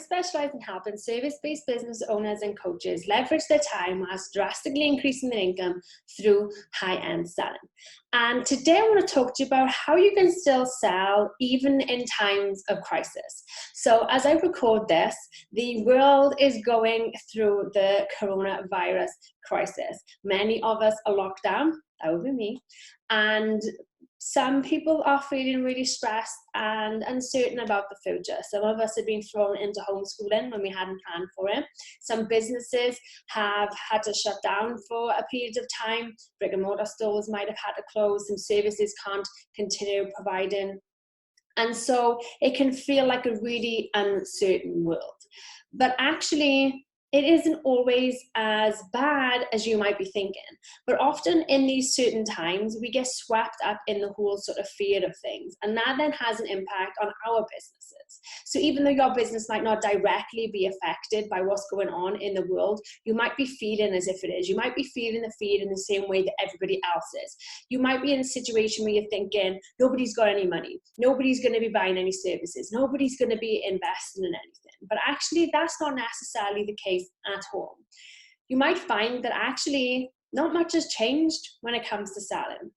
specialise in helping service-based business owners and coaches leverage their time whilst drastically increasing their income through high-end selling. And today I want to talk to you about how you can still sell even in times of crisis. So as I record this, the world is going through the coronavirus crisis. Many of us are locked down, that would be me, and some people are feeling really stressed and uncertain about the future. Some of us have been thrown into homeschooling when we hadn't planned for it. Some businesses have had to shut down for a period of time. Brick and mortar stores might have had to close. Some services can't continue providing. And so it can feel like a really uncertain world. But actually, it isn't always as bad as you might be thinking. But often in these certain times, we get swept up in the whole sort of fear of things. And that then has an impact on our businesses. So even though your business might not directly be affected by what's going on in the world, you might be feeling as if it is. You might be feeling the fear in the same way that everybody else is. You might be in a situation where you're thinking, nobody's got any money. Nobody's going to be buying any services. Nobody's going to be investing in anything. But actually, that's not necessarily the case at all. You might find that actually not much has changed when it comes to selling.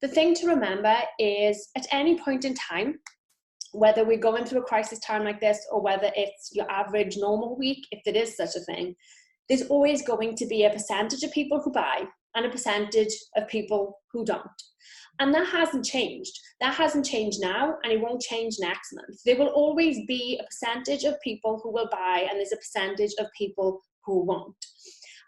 The thing to remember is at any point in time, whether we're going through a crisis time like this or whether it's your average normal week, if there is such a thing, there's always going to be a percentage of people who buy and a percentage of people who don't. And that hasn't changed. That hasn't changed now, and it won't change next month. There will always be a percentage of people who will buy, and there's a percentage of people who won't.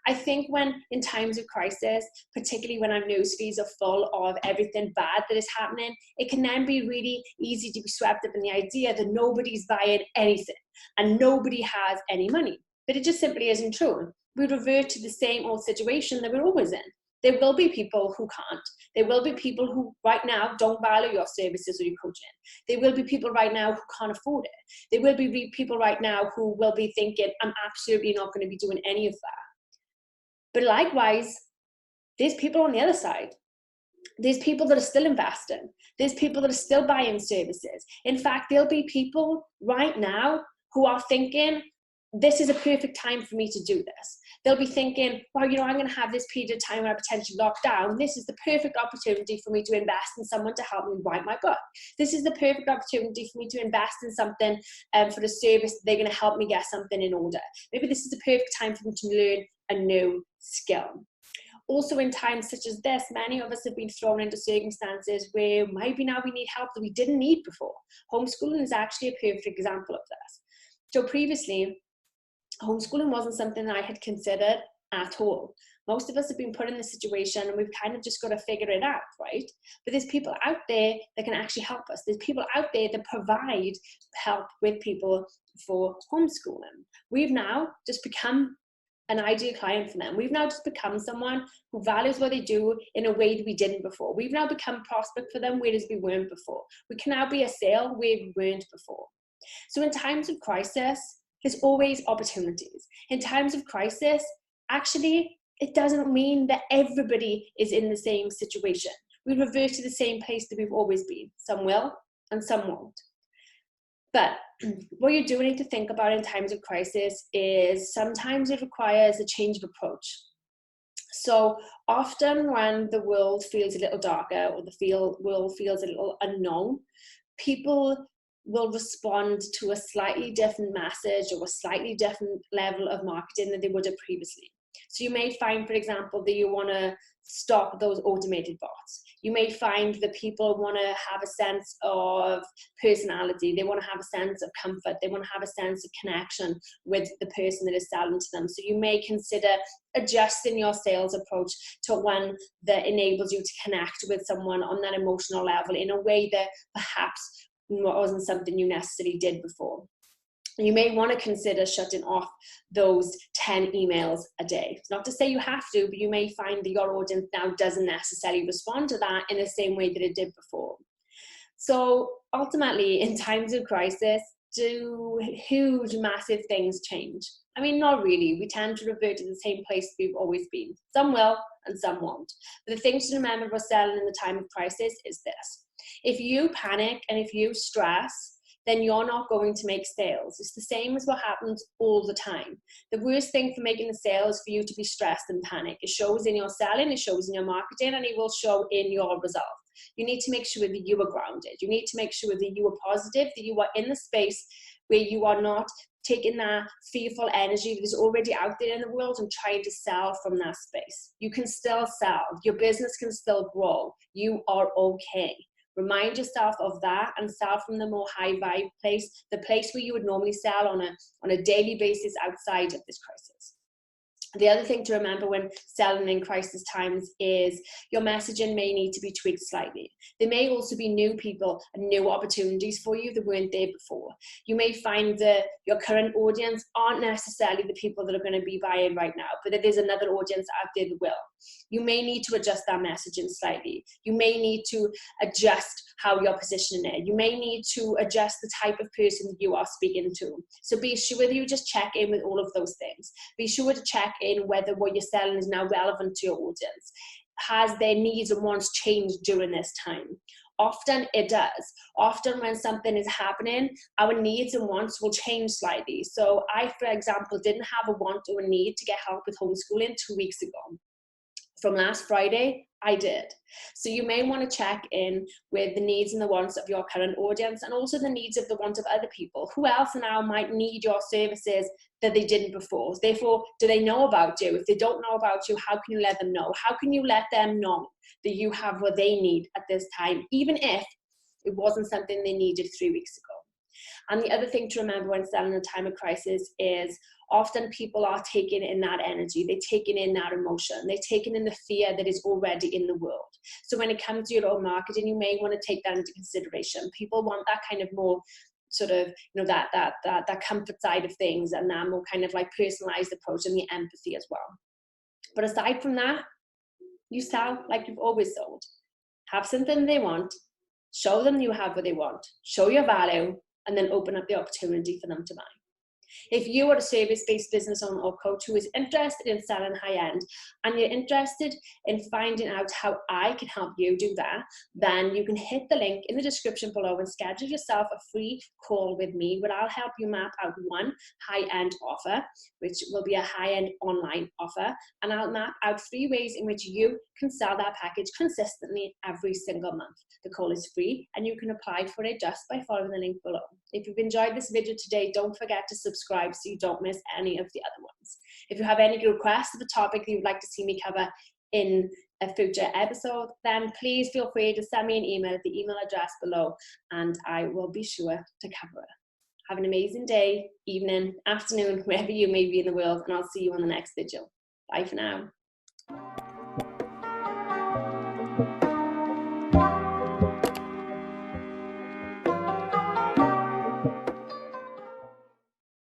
I think when in times of crisis, particularly when our news feeds are full of everything bad that is happening, it can then be really easy to be swept up in the idea that nobody's buying anything and nobody has any money. But it just simply isn't true. We revert to the same old situation that we're always in. There will be people who can't. There will be people who right now don't value your services or your coaching. There will be people right now who can't afford it. There will be people right now who will be thinking, I'm absolutely not going to be doing any of that. But likewise, there's people on the other side. There's people that are still investing. There's people that are still buying services. In fact, there'll be people right now who are thinking, this is a perfect time for me to do this. They'll be thinking, well, I'm going to have this period of time when I potentially lock down. This is the perfect opportunity for me to invest in someone to help me write my book. This is the perfect opportunity for me to invest in something for the service. They're going to help me get something in order. Maybe this is the perfect time for me to learn a new skill. Also in times such as this, many of us have been thrown into circumstances where maybe now we need help that we didn't need before. Homeschooling is actually a perfect example of this. So previously, homeschooling wasn't something that I had considered at all. Most of us have been put in this situation and we've kind of just got to figure it out, right? But there's people out there that can actually help us. There's people out there that provide help with people for homeschooling. We've now just become an ideal client for them. We've now just become someone who values what they do in a way that we didn't before. We've now become a prospect for them whereas we weren't before. We can now be a sale where we weren't before. So in times of crisis, there's always opportunities. In times of crisis, actually, it doesn't mean that everybody is in the same situation. We revert to the same place that we've always been. Some will and some won't. But what you do need to think about in times of crisis is sometimes it requires a change of approach. So often when the world feels a little darker or the world feels a little unknown, people will respond to a slightly different message or a slightly different level of marketing than they would have previously. So you may find, for example, that you want to stop those automated bots. You may find that people want to have a sense of personality. They want to have a sense of comfort. They want to have a sense of connection with the person that is selling to them. So you may consider adjusting your sales approach to one that enables you to connect with someone on that emotional level in a way that perhaps wasn't something you necessarily did before. You may want to consider shutting off those 10 emails a day. It's not to say you have to, but you may find that your audience now doesn't necessarily respond to that in the same way that it did before. So ultimately, in times of crisis, do huge, massive things change? I mean, not really. We tend to revert to the same place we've always been. Some will and some won't. But the thing to remember about selling in the time of crisis is this. If you panic and if you stress, then you're not going to make sales. It's the same as what happens all the time. The worst thing for making the sales is for you to be stressed and panic. It shows in your selling, it shows in your marketing, and it will show in your results. You need to make sure that you are grounded. You need to make sure that you are positive, that you are in the space where you are not taking that fearful energy that is already out there in the world and trying to sell from that space. You can still sell. Your business can still grow. You are okay. Remind yourself of that and sell from the more high vibe place, the place where you would normally sell on a daily basis outside of this crisis. The other thing to remember when selling in crisis times is your messaging may need to be tweaked slightly. There may also be new people and new opportunities for you that weren't there before. You may find that your current audience aren't necessarily the people that are going to be buying right now, but that there's another audience out there that will. You may need to adjust that messaging slightly. You may need to adjust how you're positioning it. You may need to adjust the type of person that you are speaking to. So be sure that you just check in with all of those things. Be sure to check in whether what you're selling is now relevant to your audience. Has their needs and wants changed during this time? Often it does. Often when something is happening, our needs and wants will change slightly. So I, for example, didn't have a want or a need to get help with homeschooling 2 weeks ago. From last Friday, I did. So you may want to check in with the needs and the wants of your current audience, and also the needs of the wants of other people. Who else now might need your services that they didn't before? Therefore, do they know about you? If they don't know about you, how can you let them know? How can you let them know that you have what they need at this time, even if it wasn't something they needed 3 weeks ago? And the other thing to remember when selling in a time of crisis is often people are taking in that energy, they're taking in that emotion, they're taking in the fear that is already in the world. So when it comes to your own marketing, you may want to take that into consideration. People want that kind of more sort of, that comfort side of things, and that more kind of like personalized approach and the empathy as well. But aside from that, you sell like you've always sold. Have something they want, show them you have what they want, show your value, and then open up the opportunity for them to buy. If you are a service-based business owner or coach who is interested in selling high-end, and you're interested in finding out how I can help you do that, then you can hit the link in the description below and schedule yourself a free call with me where I'll help you map out one high-end offer, which will be a high-end online offer, and I'll map out 3 ways in which you can sell that package consistently every single month. The call is free and you can apply for it just by following the link below. If you've enjoyed this video today, don't forget to subscribe so you don't miss any of the other ones. If you have any requests of a topic that you'd like to see me cover in a future episode, then please feel free to send me an email at the email address below and I will be sure to cover it. Have an amazing day, evening, afternoon, wherever you may be in the world, and I'll see you on the next video. Bye for now.